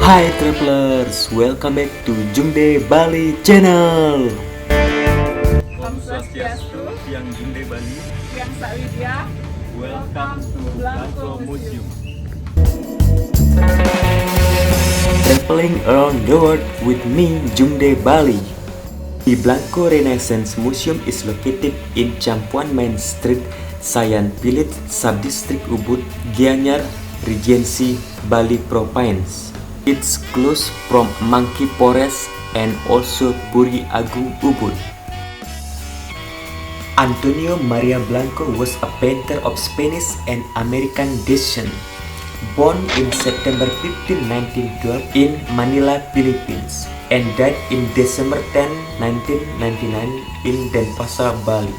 Hai travelers, welcome back to Jungde Bali Channel. Om Swastiastu, yang Jungde Bali. yang Sawidia. Welcome to Blanco Museum. Traveling around the world with me, Jungde Bali. The Blanco Renaissance Museum is located in Champuan Main Street, Sayan Village, Subdistrict Ubud, Gianyar, Regency, Bali Province. It's close from Monkey Forest and also Puri Agung Ubud. Antonio Maria Blanco was a painter of Spanish and American descent, born in September 15, 1912 in Manila, Philippines, and died in December 10, 1999 in Denpasar, Bali.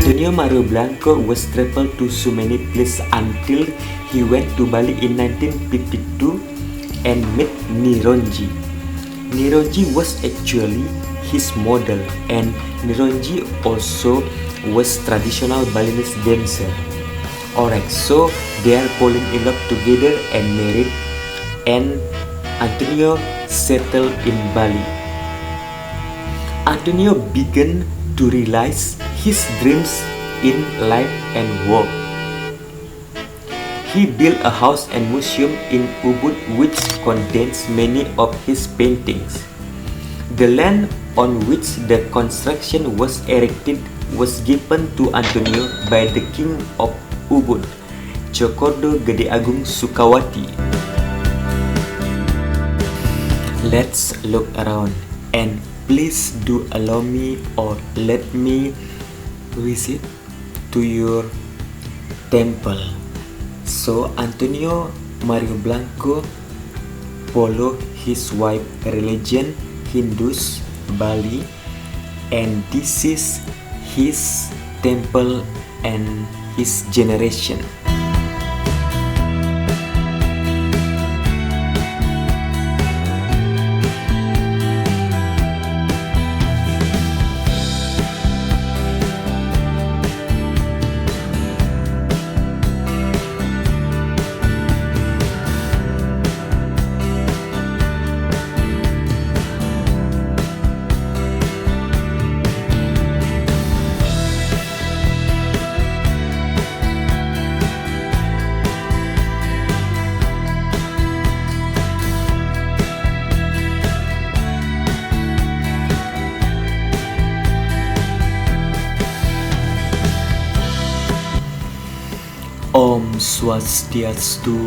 Antonio Maria Blanco was traveled to so many places until he went to Bali in 1952 and met Nironji. Nironji was actually his model, and Nironji also was traditional Balinese dancer. Alright, so they are falling in love together and married, and Antonio settled in Bali. Antonio began to realize his dreams in life and work. He built a house and museum in Ubud which contains many of his paintings. The land on which the construction was erected was given to Antonio by the King of Ubud, Cokordo Gede Agung Sukawati. Let's look around, and please do allow me or let me visit to your temple. So Antonio Maria Blanco follow his wife religion Hindus Bali, and this is his temple and his generation. Om Swastiastu.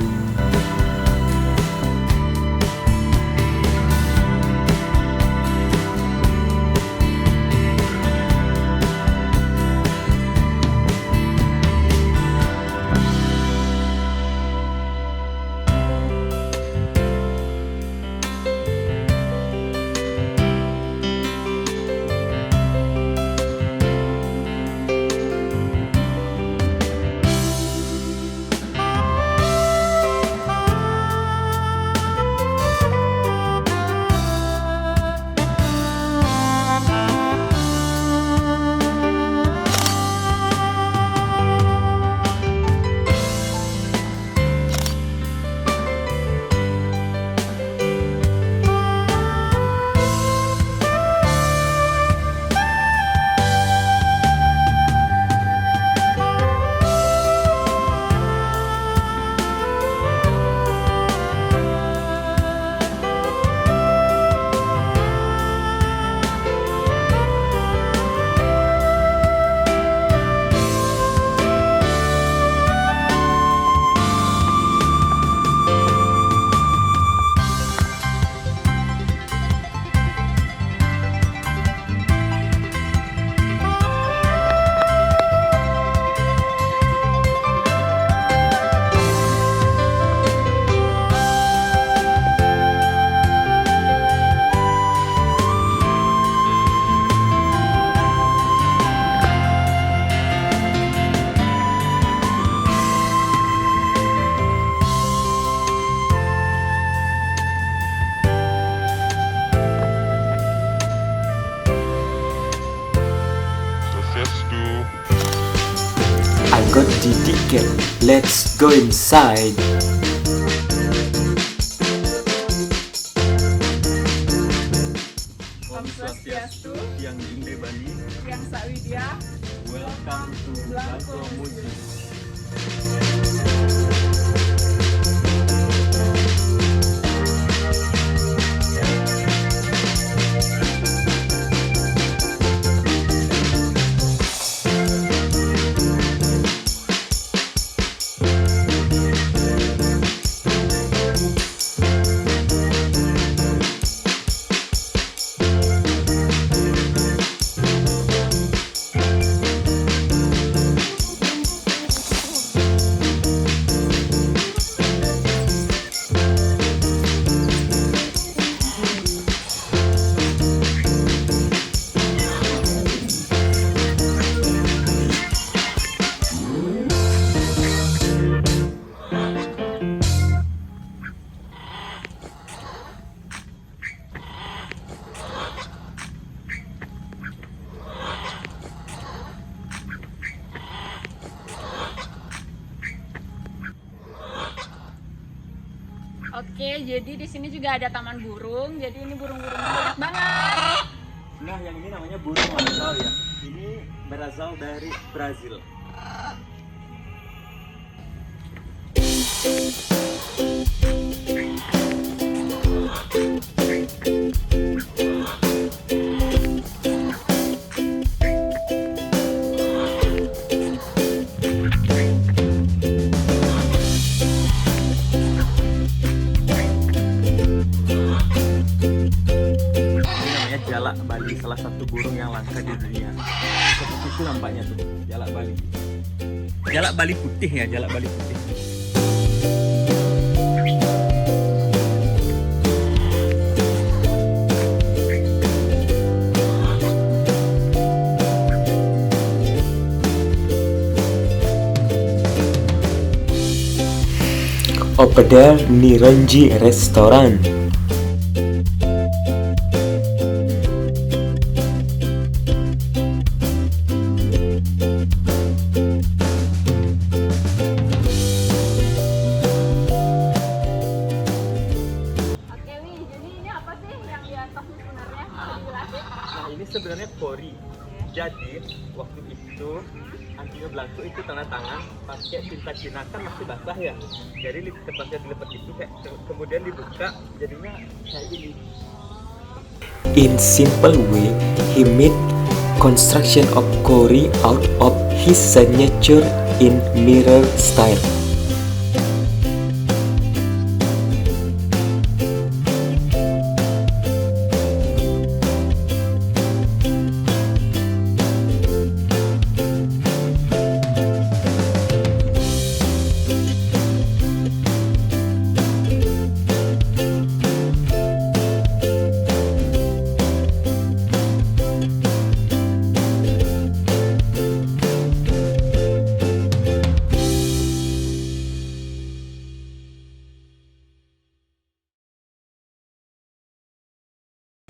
Didikit. Let's go inside. Om Swastiastu, Yang Inde Bali. Yang Sawidya. Welcome to Blangkro Museum. Oke, jadi di sini juga ada taman burung. Jadi ini burung-burung banyak banget. Nah, yang ini namanya burung marasal ya. Ini berasal dari Brazil. Jalak Bali, salah satu burung yang langka di dunia. Seperti itu nampaknya tuh, jalak Bali. Jalak Bali putih ya, jalak Bali putih. Over there, Nironji Restaurant. Oke, Wi. Jadi ini apa sih yang di atas ini sebenarnya? Bisa dijelasin? Nah, ini sebenarnya kori. Jadi, waktu itu Antonio Blanco itu tanda tangan pakai tinta Cina, kan masih basah ya. Jadi tempatnya dilepas itu kayak kemudian dibuka, jadinya kayak ini. In simple way, he made construction of Kori out of his signature in mirror style.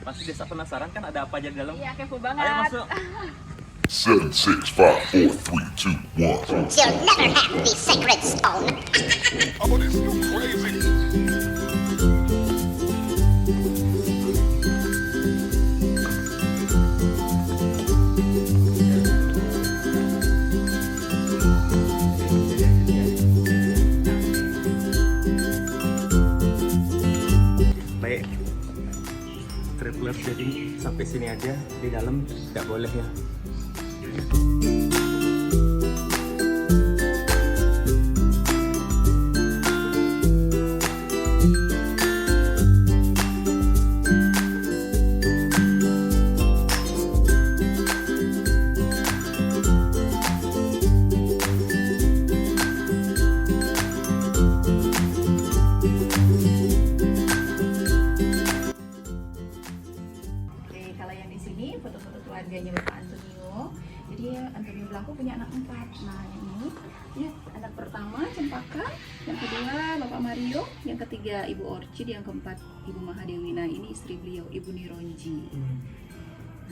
Pasti desa penasaran kan ada apa aja di dalam? Iya, kepo Ayo banget. masuk. 7, 6, 5, 4, 3, 2, 1. You'll never have the sacred stone. Oh, this is crazy. Baik, travelers, jadi sampai sini aja, di dalam nggak boleh ya. Kalau yang di sini foto-foto keluarganya Bapak Antonio. Jadi Antonio Blanco punya anak 4. Nah, yang ini ya, anak pertama Cempaka, yang kedua Bapak Mario, yang ketiga Ibu Orchid, yang keempat Ibu Mahadewi. Nah, ini istri beliau, Ibu Nironji.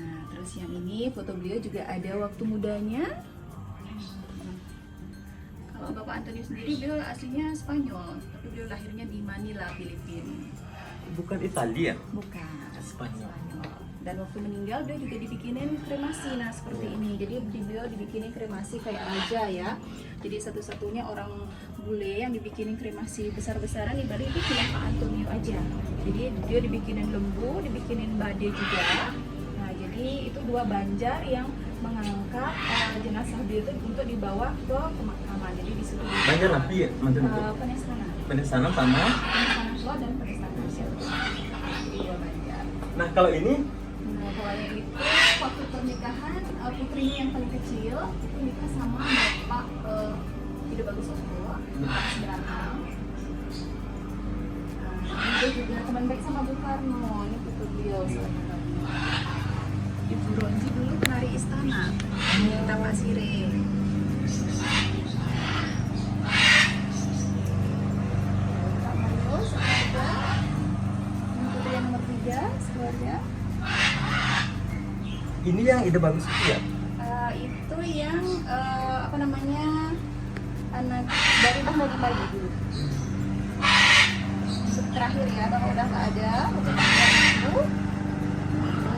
Nah, terus yang ini foto beliau juga ada waktu mudanya. Kalau Bapak Antonio sendiri beliau aslinya Spanyol, tapi beliau lahirnya di Manila, Filipina. Bukan Italia. Bukan. Spanyol. Dan waktu meninggal beliau juga dibikinin kremasi, nah seperti ini. Jadi beliau dibikinin kremasi kayak raja ya. Jadi satu-satunya orang bule yang dibikinin kremasi besar-besaran di Bali itu cuma Pak Antonio aja. Jadi dia dibikinin lembu, dibikinin bade juga. Nah jadi itu dua banjar yang mengangkat jenazah beliau itu untuk dibawa ke pemakaman. Jadi di situ Banyak nabi ya, mantan itu. Penesanan. Penesanan sama. Penesanan tua dan penesanan Asia. Dua banjar. Nah kalau ini Nah, kalau yang itu waktu pernikahan putrinya yang paling kecil itu nikah sama Bapak Tidak Bagus Oslo, Bapak Sudarman. Dia juga teman baik sama Bung Karno, ini putu beliau sebenarnya. Ibu Ronji dulu penari istana di Tapak Sire. Pak Mario sekeluarga, yang putri yang nomor 3 sekeluarga. ini yang ide bagus itu ya. Itu yang apa namanya anak dari Bang dari bayi dulu. Untuk terakhir ya, kalau udah nggak ada untuk itu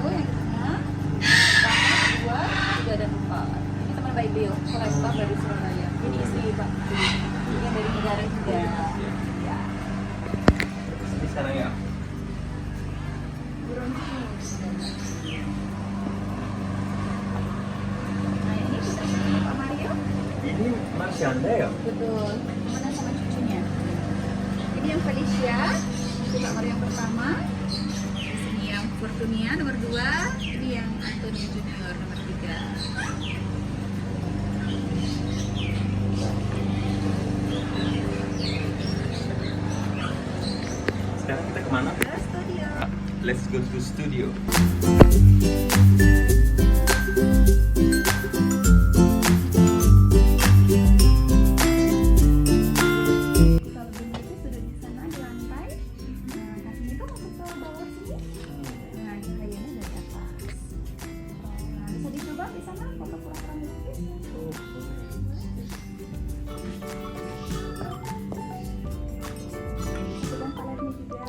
yang tengah, pertama, kedua, tiga dan empat. Ini teman bayi beliau, kolektor dari Surabaya. Ini istri Pak. Ini yang dari negara juga. Ya. Ini sekarang ya. Burung Nah ini kita punya Pak Mario. Ini Marsyanda ya. Betul, mana sama cucunya. Ini yang Felicia, itu Pak Mario yang pertama. Di sini yang Fortunia nomor 2, ini yang Antonio Junior nomor 3. Sekarang kita kemana? Ke studio. Let's go to studio. Kalau begini itu sudah di sana di lantai. Nah, kasih itu masuk ke bawah sini. Nah, ini kayaknya dari atas. Nah, bisa dicoba di sana foto pura-pura melukis. Coba paletnya juga.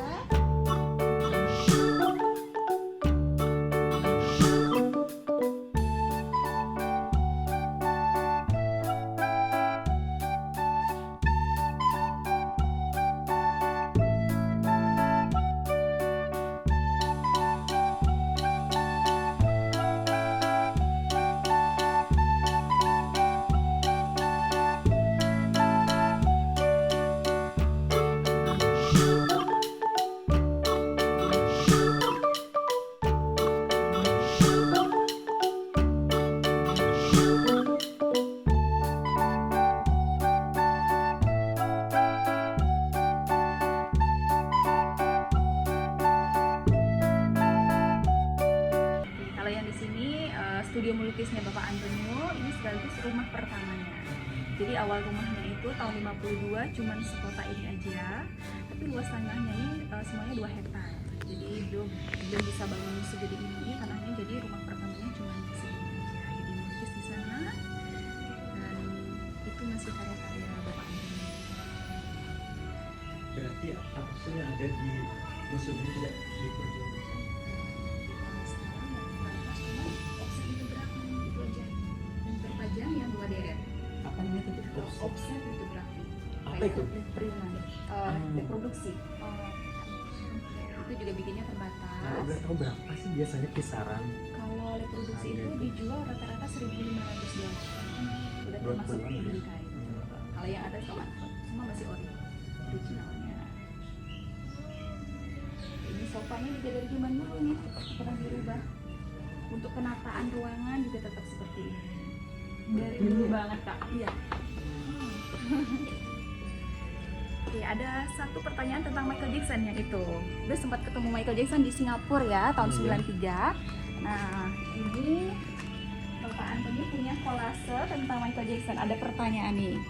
Kalau yang di sini studio melukisnya Bapak Antonio, ini sekaligus rumah pertamanya. Jadi awal rumahnya itu tahun 52 cuman sekota ini aja, tapi luas tanahnya ini semuanya 2 hektar. Jadi belum bisa bangun segede ini tanahnya, jadi rumah pertamanya cuma segini aja. Jadi melukis di sana dan itu masih karya-karya Bapak Antonio. Berarti apa sih yang ada di museum ini tidak diperjuangkan? Sekarang yang paling pas cuma offset litografi itu aja, yang terpajang yang 2 deret. Apa namanya tadi? Offset litografi. Apa itu? Printan, reproduksi. Itu juga bikinnya terbatas. Kalau boleh tahu berapa sih biasanya kisaran? Kalau reproduksi itu dijual rata-rata $1.500. Udah Buat termasuk puluhan ya? beli kain. Kalau yang ada semua masih ori, originalnya. Ini sofanya juga dari zaman dulu nih, pernah dirubah. Untuk penataan ruangan juga tetap seperti ini. Dari dulu banget Kak. Iya. Oke, ada satu pertanyaan tentang Michael Jackson yang itu. Gue sempat ketemu Michael Jackson di Singapura ya, tahun 93. Nah, ini Bapak Antonio punya kolase tentang Michael Jackson. Ada pertanyaan nih.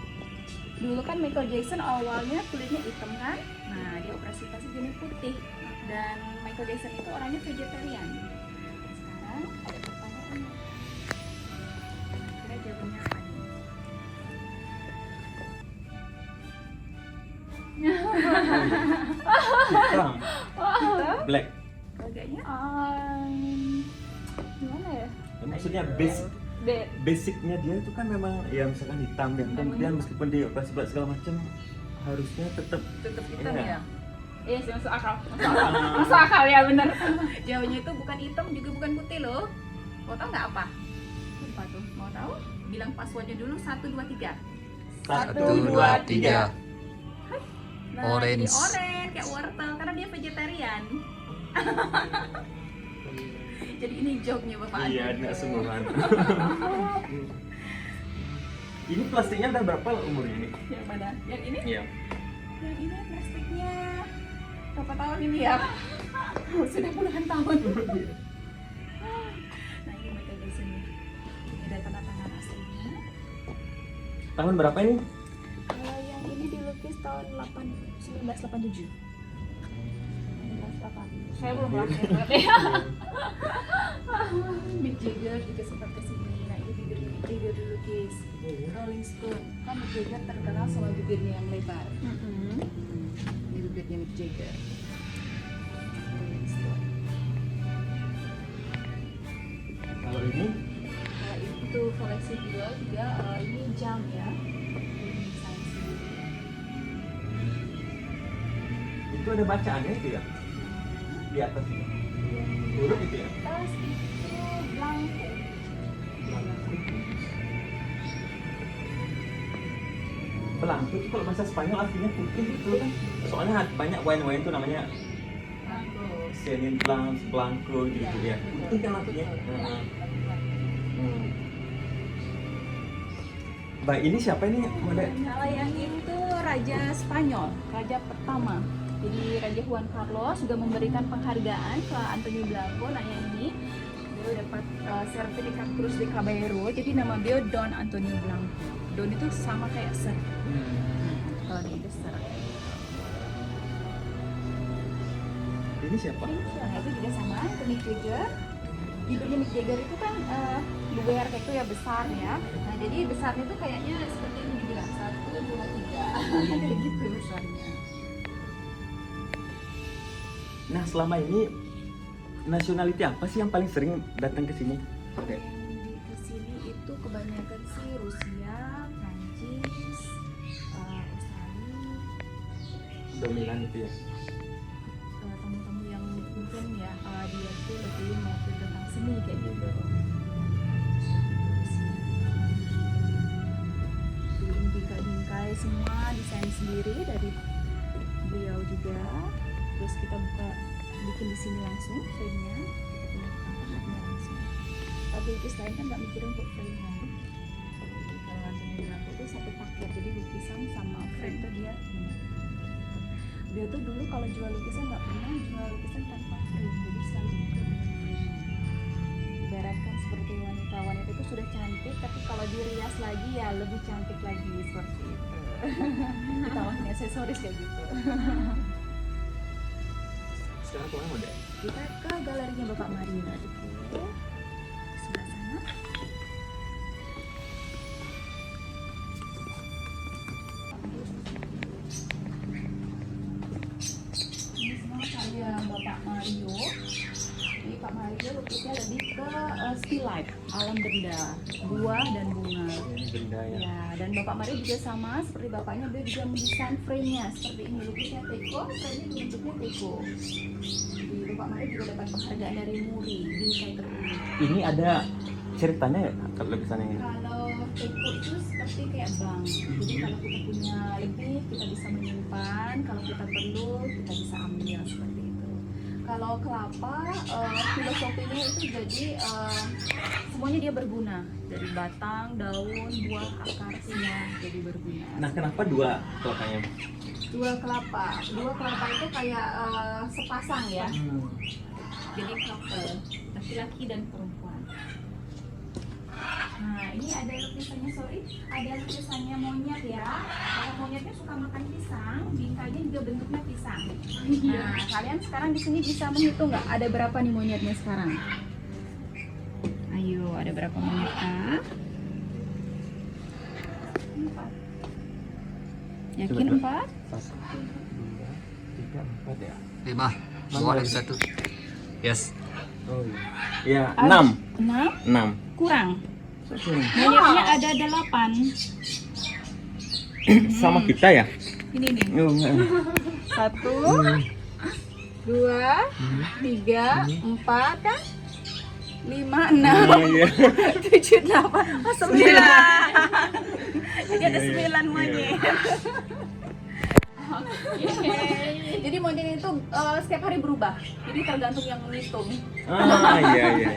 Dulu kan Michael Jackson awalnya kulitnya hitam kan? Nah, dia operasi jadi putih. Dan Michael Jackson itu orangnya vegetarian. Sekarang ada pertanyaan. Kira jawabannya apa nih? Hitam. Black. Agaknya Gimana ya? Ya, maksudnya B. basicnya dia itu kan memang ya misalkan hitam dan kemudian meskipun dia operasi berat segala macam harusnya tetap hitam Iya. ya. Iya sih, masuk akal. Masuk akal ya, bener. Jauhnya itu bukan hitam juga bukan putih loh. Mau tahu nggak apa? Apa tuh? Mau tahu? Bilang passwordnya dulu 1 2 3. 1, 2, 3. Nah, Orange. jadi orange kayak wortel karena dia vegetarian. Jadi ini joke-nya Bapak Iya, Anton. enggak sungguhan. Ini plastiknya udah berapa umurnya ini? Yang mana? Yang ini? Iya. Yang ini plastiknya berapa tahun ini ya? Sudah puluhan tahun. Nah ini mereka di sini. Ini ada tanda tangan aslinya. Tahun berapa ini? Kalau yang ini dilukis tahun 1987. 1908. Saya belum lahir berarti. Mick Jagger juga sempat kesini. Nah ini bibirnya Mick Jagger dilukis. Rolling Stone. Kan Mick Jagger terkenal sama bibirnya yang lebar. Ini bibirnya Mick Jagger. Rolling Stone. Kalau ini Nah, itu koleksi juga ini jam ya. Ini desain sendiri. itu ada bacaannya itu ya? Di atas ini. Huruf itu ya? Tas itu blanco. Blanco itu kalau bahasa Spanyol artinya putih itu kan. Soalnya banyak wine-wine itu namanya Blanco. Chenin Blanc, Blanco gitu ya. Putih kan artinya. Baik, ini siapa ini model? Kalau yang itu Raja Spanyol, Raja pertama. Jadi Raja Juan Carlos juga memberikan penghargaan ke Antonio Blanco. Nah yang ini dia dapat sertifikat Cruz de Caballero. Jadi nama dia Don Antonio Blanco. Don itu sama kayak Sir. Kalau dia itu Sir. Ini siapa? Nah itu juga sama, itu Mick Jagger. Bibirnya Mick Jagger itu kan luar kayak itu ya besar ya. Nah jadi besarnya itu kayaknya seperti ini dibilang 1, 2, 3 kayak gitu besarnya. Nah, selama ini nationality apa sih yang paling sering datang ke sini? Oke. Yang di sini itu kebanyakan sih Rusia, Prancis, Australia. Dominan itu ya. Tamu-tamu yang mungkin ya dia tuh lebih mau tentang seni kayak gitu. Bingkai-bingkai semua desain sendiri dari beliau juga. Terus kita bikin di sini langsung frame-nya. Kita punya langsung. Tapi lukis lain kan nggak mikirin untuk frame-nya. Jadi kalau Antonio Blanco itu satu paket, jadi lukisan sama frame itu dia tuh dulu kalau jual lukisan nggak pernah jual lukisan tanpa frame, jadi selalu frame. Ibaratkan seperti wanita itu sudah cantik, tapi kalau dirias lagi ya lebih cantik lagi seperti itu. Kita makin aksesoris kayak gitu. Sekarang kemana model? Kita ke galerinya Bapak Marina dulu. Sebelah sana. Ini semua karya Bapak Mario. Jadi Pak Mario lukisnya lebih ke still life, alam benda, buah dan bunga. Ini benda ya. Ya, dan Bapak Mario juga sama seperti bapaknya, dia juga mendesain frame-nya seperti ini, lukisnya teko, frame-nya bentuknya teko. Jadi Bapak Mario juga dapat penghargaan dari Muri, bingkai tertinggi. Ini ada ceritanya ya kalau lukisan ini? Kalau teko itu seperti kayak bank, jadi kalau kita punya lebih kita bisa menyimpan, kalau kita perlu kita bisa ambil seperti itu. Kalau kelapa, filosofinya itu jadi semuanya dia berguna, dari batang, daun, buah, akar semua jadi berguna. Nah, kenapa dua kelapanya? Dua kelapa itu kayak sepasang ya, jadi couple, laki-laki dan perempuan. Nah ini ada lukisannya, ada lukisannya monyet ya. Kalau monyetnya suka makan pisang, bingkainya juga bentuknya pisang. Nah kalian sekarang di sini bisa menghitung nggak ada berapa nih monyetnya sekarang? Ayo, ada berapa monyet kak? 4. Yakin 4? 1, 2, Ada 4 ya. 5. Bawa lagi 1. Yes. Oh iya. Ya, 6. 6 6. kurang. Monyetnya ada 8. Sama kita ya? Ini nih. Oh, enggak. 1 2 3 4 kan? 5 6 Iya. 7 8 9. Jadi ada 9 monyet. Jadi monyet itu setiap hari berubah. Jadi tergantung yang menghitung. Iya iya.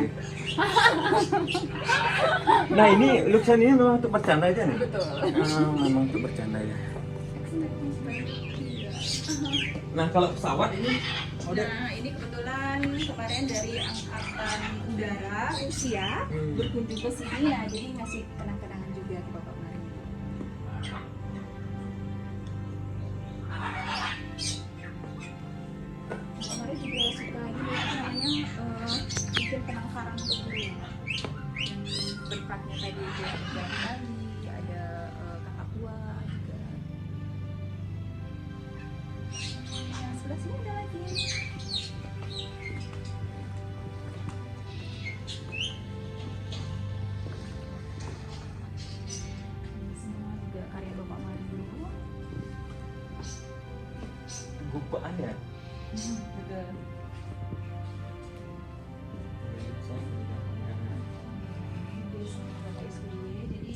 Nah, ini lukisan ini memang untuk bercanda aja nih. Betul. Memang untuk bercanda ya. Nah, kalau pesawat ini Nah, ini kebetulan kemarin dari Angkatan Udara Rusia berkunjung ke sini ya, jadi ngasih kenang-kenangan juga ke Bapak Mari. Bapak Mari juga suka ini apa namanya bikin penangkaran untuk burung. Berkatnya tadi ada Bali, ada kakak tua juga. Nah, sebelah sini ada lagi. Ini semua juga karya Bapak Mari dulu. gupaan ya. Betul. Jadi sama Bapak SBY, jadi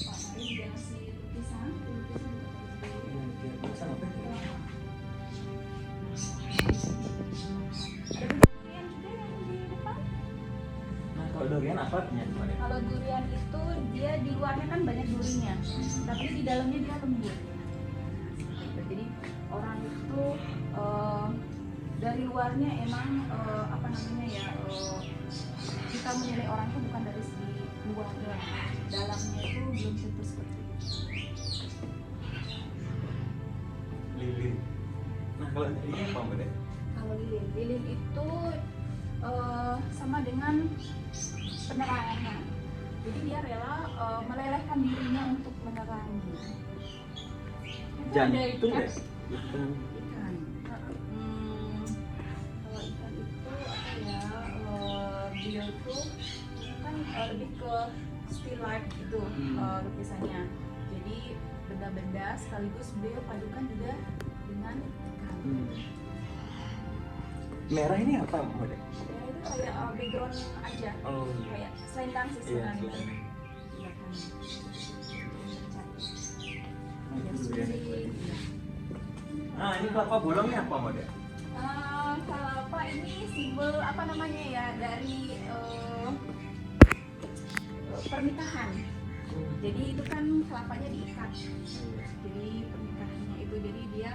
Pak Mari juga ngasih lukisan juga Bapak SBY. Lukisan apa itu? Ada durian juga yang di depan. Nah, kalau durian apa artinya kemarin? Kalau durian itu dia di luarnya kan banyak durinya, tapi di dalamnya dia lembut. Jadi orang itu dari luarnya emang apa namanya ya kita menilai orang itu bukan dari segi luarnya, dalamnya itu belum tentu seperti itu. Lilin. Nah, kalau ini apa Mbak Dek? Kalau lilin itu sama dengan penerangannya. Jadi dia rela melelehkan dirinya untuk menerangi. Itu ada Jantung ikan. ya? Ikan. Ikan. Kalau ikan itu apa ya? Dia itu kan lebih ke still life gitu lukisannya. Jadi benda-benda sekaligus beliau padukan juga dengan ikan. Merah ini apa Mbak Dek? Ya, itu kayak background aja. Oh, Kayak selendang sih iya. sebenarnya. Iya kan. Ada Itu durian. suling. Nah, ini kelapa bolongnya apa Mbak Dek? Kelapa ini simbol apa namanya ya dari pernikahan. Jadi itu kan kelapanya diikat. Jadi pernikahannya itu jadi dia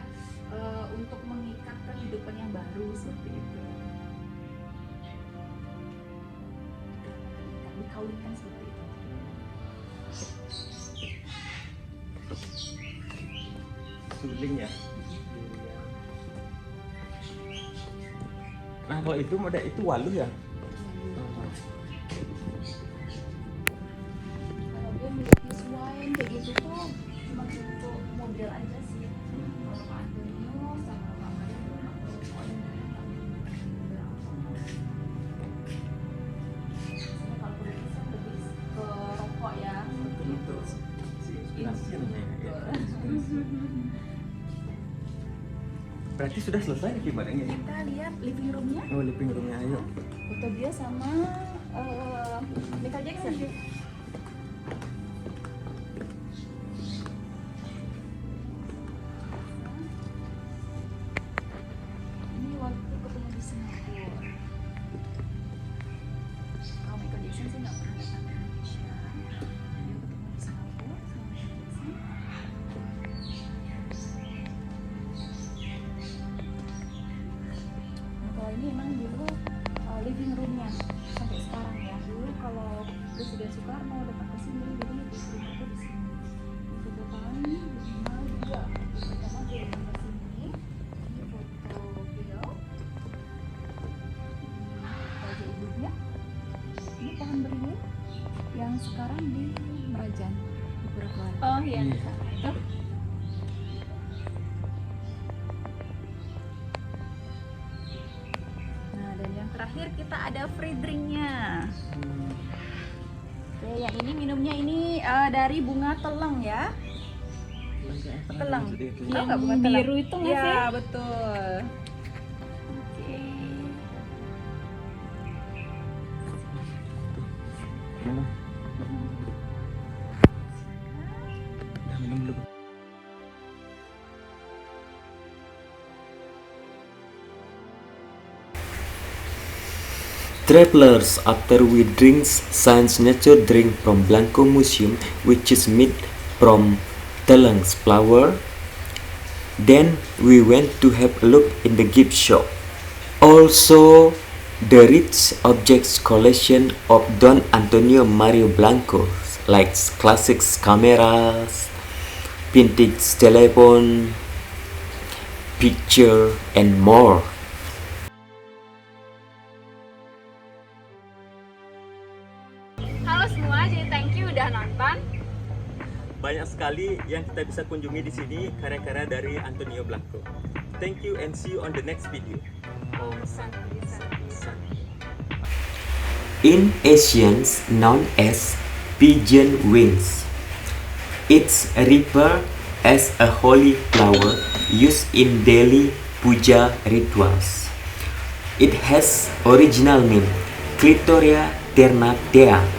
untuk mengikat kehidupan yang baru seperti itu. Dikawinkan seperti itu. Suling ya. Nah, kalau itu Mbak Dek itu waluh ya? Kalau dia melukis wine kayak gitu tuh cuma untuk model aja sih. Kalau Pak Antonio sama Pak Mari itu kalau lukisan lebih ke rokok ya. Itu si inspirasi namanya ya. Berarti sudah selesai nih Mbak Dek ini? Kita lihat living roomnya. Oh, living roomnya ayo. Foto dia sama Michael Jackson. Ini waktu ketemu di Singapura. Kalau Michael Jackson sih nggak pernah datang ke Indonesia. Dia ketemu di Singapura sama Michael Jackson. Nah, kalau ini emang dulu living roomnya sampai sekarang ya. Dulu kalau Presiden Soekarno datang ke sini, jadi di rumah tuh di sini. Di depan, di rumah juga. Pertama dia datang ke sini. Ini foto beliau. Wajah ibunya. Ini pohon beringin yang sekarang di Merajan di Purakuan. Oh iya. Tuh. ada free drinknya. Oke, yang ini minumnya ini dari bunga teleng ya. Teleng. Tahu nggak bunga teleng? Biru itu nggak sih? Ya, betul. Oke. Travelers, after we drink science nature drink from Blanco Museum, which is made from teleng's flower, then we went to have a look in the gift shop. Also, the rich objects collection of Don Antonio Mario Blanco, like classic cameras, vintage telephone, picture, and more. Halo semua, jadi thank you udah nonton. Banyak sekali yang kita bisa kunjungi di sini karya-karya dari Antonio Blanco. Thank you and see you on the next video. In Asians known as pigeon wings. It's referred as a holy flower used in daily puja rituals. It has original name Clitoria ternatea.